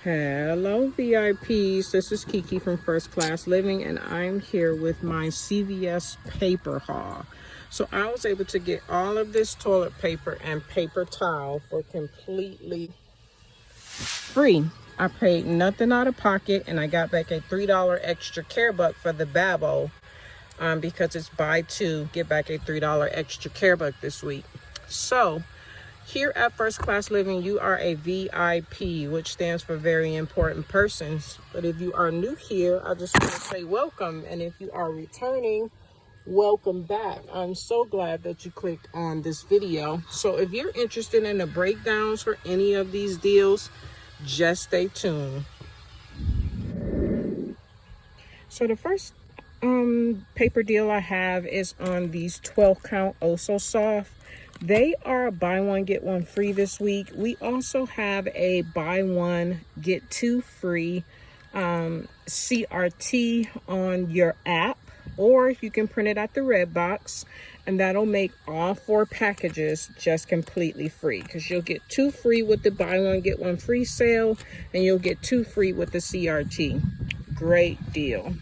Hello VIPs, this is Kiki from First Class Living, and I'm here with my CVS paper haul. So I was able to get all of this toilet paper and paper towel for completely free. I paid nothing out of pocket, and I got back a $3 extra care buck for the Babo because it's buy two, get back a $3 extra care buck this week. So here at First Class Living, you are a VIP, which stands for very important persons. But if you are new here, I just want to say welcome. And if you are returning, welcome back. I'm so glad that you clicked on this video. So if you're interested in the breakdowns for any of these deals, just stay tuned. So the first paper deal I have is on these 12 count Oh So Soft. They are buy one get one free this week. We also have a buy one get two free CRT on your app, or you can print it at the red box, and that'll make all 4 packages just completely free, because you'll get 2 free with the buy one get one free sale, and you'll get 2 free with the CRT. Great deal.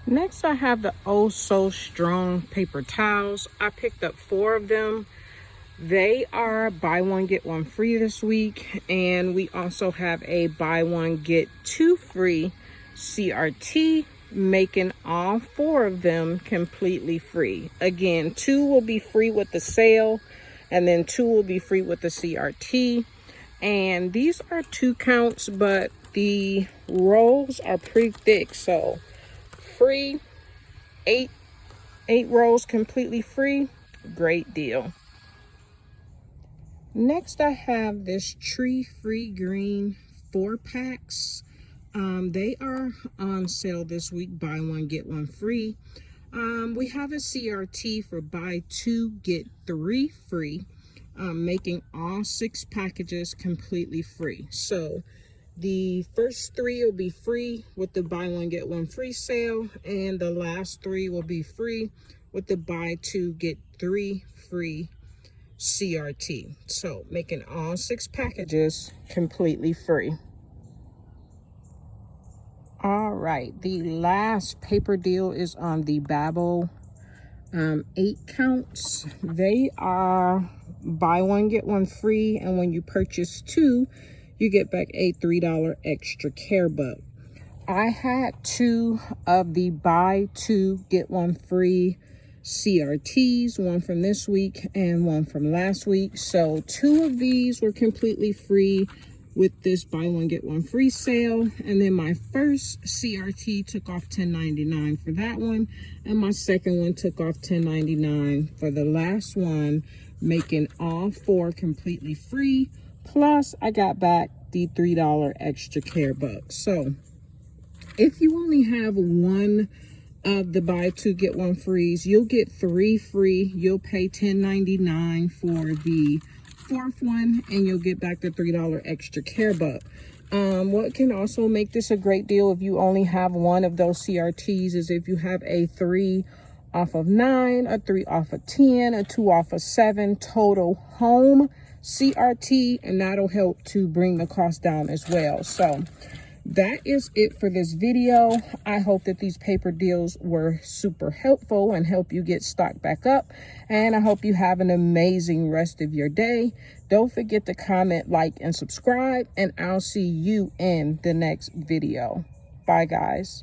Next, I have the Oh So Strong paper towels. I picked up 4 of them. They are buy one get one free this week, and we also have a buy one get 2 free CRT, making all 4 of them completely free. Again, 2 will be free with the sale, and then 2 will be free with the CRT. And these are 2 counts, but the rolls are pretty thick, so free, 8 rolls completely free. Great deal. Next, I have this Tree Free Green 4 packs. They are on sale this week, buy one get one free. We have a CRT for buy 2 get 3 free, making all 6 packages completely free. So the first 3 will be free with the buy one get one free sale, and the last 3 will be free with the buy 2 get 3 free CRT. So making all 6 packages completely free. All right, the last paper deal is on the Babo 8 counts. They are buy one get one free, and when you purchase 2, you get back a $3 extra care buck. I had 2 of the buy 2 get 1 free CRTs, one from this week and one from last week. So 2 of these were completely free with this buy one get one free sale. And then my first CRT took off $10.99 for that one, and my second one took off $10.99 for the last one, making all 4 completely free. Plus, I got back the $3 extra care buck. So if you only have 1 of the buy 2 get 1 frees, you'll get 3 free. You'll pay $10.99 for the 4th one, and you'll get back the $3 extra care buck. What can also make this a great deal if you only have 1 of those CRTs is if you have a 3 off of 9, a 3 off of 10, a 2 off of 7 total home CRT, and that'll help to bring the cost down as well. So that is it for this video. I hope that these paper deals were super helpful and help you get stocked back up, and I hope you have an amazing rest of your day. Don't forget to comment, like, and subscribe, and I'll see you in the next video. Bye guys.